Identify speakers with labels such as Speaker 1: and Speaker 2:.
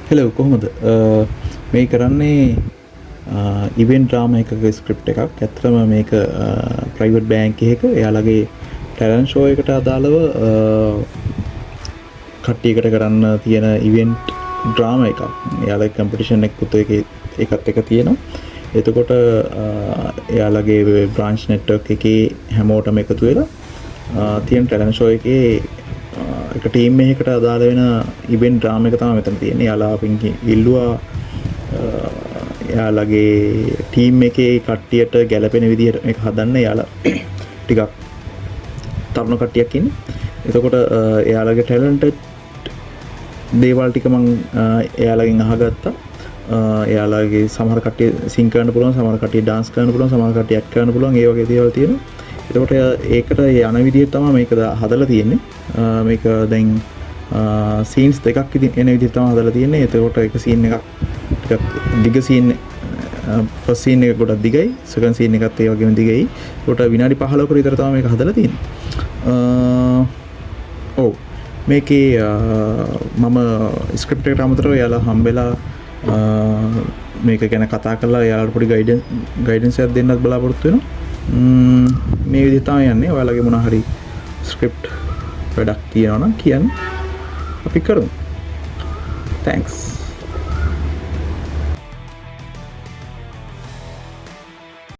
Speaker 1: Hello කොහොමද මේ කරන්නේ ඉවෙන්ට් ඩ්‍රාමා එකක ස්ක්‍රිප්ට් එකක්. ඇත්තටම මේක ප්‍රයිවට් බෑන්ක් එකක එයාලගේ ටැලන්ට් ෂෝ එකට අදාළව කට්ටියකට කරන්න තියෙන ඉවෙන්ට් ඩ්‍රාමා එකක්. එයාලගේ කම්පිටිෂන් එකකුත් ඒකත් එක තියෙනවා. එතකොට එයාලගේ බ්‍රාන්ච් නෙට්වර්ක් එකේ හැමෝටම එකතු වෙලා තියෙන ටැලන්ට් ෂෝ එකේ එක ටීම් එකකට අදාළ වෙන ඉවෙන්ට් ඩ්‍රාමා එක තමයි මෙතන තියෙන්නේ. එයාලා අපින් ඉල්ලුවා එයාලගේ ටීම් එකේ කට්ටියට ගැලපෙන විදිහට මේක හදන්න. එයාලා ටිකක් තරුණ කට්ටියක් ඉන්නේ. එතකොට එයාලගේ ටැලන්ටඩ් දේවල් ටික මම එයාලගෙන් අහගත්තා. එයාලගේ සමහර කට්ටිය සිං කරන්න පුළුවන්, සමහර කට්ටිය ඩාන්ස් කරන්න පුළුවන්, සමහර කට්ටිය ඇක්ට් කරන්න පුළුවන්. ඒ වගේ දේවල් තියෙනවා. එතකොට ඒකට යන විදිහ තමයි මේක හදලා තියෙන්නේ. මේක දැන් සීන්ස් දෙකක් එන විදිහ තමයි හදලා තියෙන්නේ. එතකොට එක සීන් එකක් ටිකක් දිග සීන් ෆස්ට් සීන් එක ගොඩක් දිගයි, සෙකන්ඩ් සීන් එකත් ඒ වගේම දිගයි. ඒකට විනාඩි 15ක විතර තමයි මේක හදලා තියෙන්නේ. ඔව් මේකේ මම ස්ක්‍රිප්ට් එකට අමතරව එයාලා හම්බෙලා මේක ගැන කතා කරලා එයාලට පොඩි ගයිඩන්ස් එකක් දෙන්නත් බලාපොරොත්තු වෙනවා. මේ විදිහට තමයි යන්නේ. ඔයාලගේ මොනවා හරි ස්ක්‍රිප්ට් වැඩක් තියෙනවා නම් කියන්න අපි කරමු. Thanks.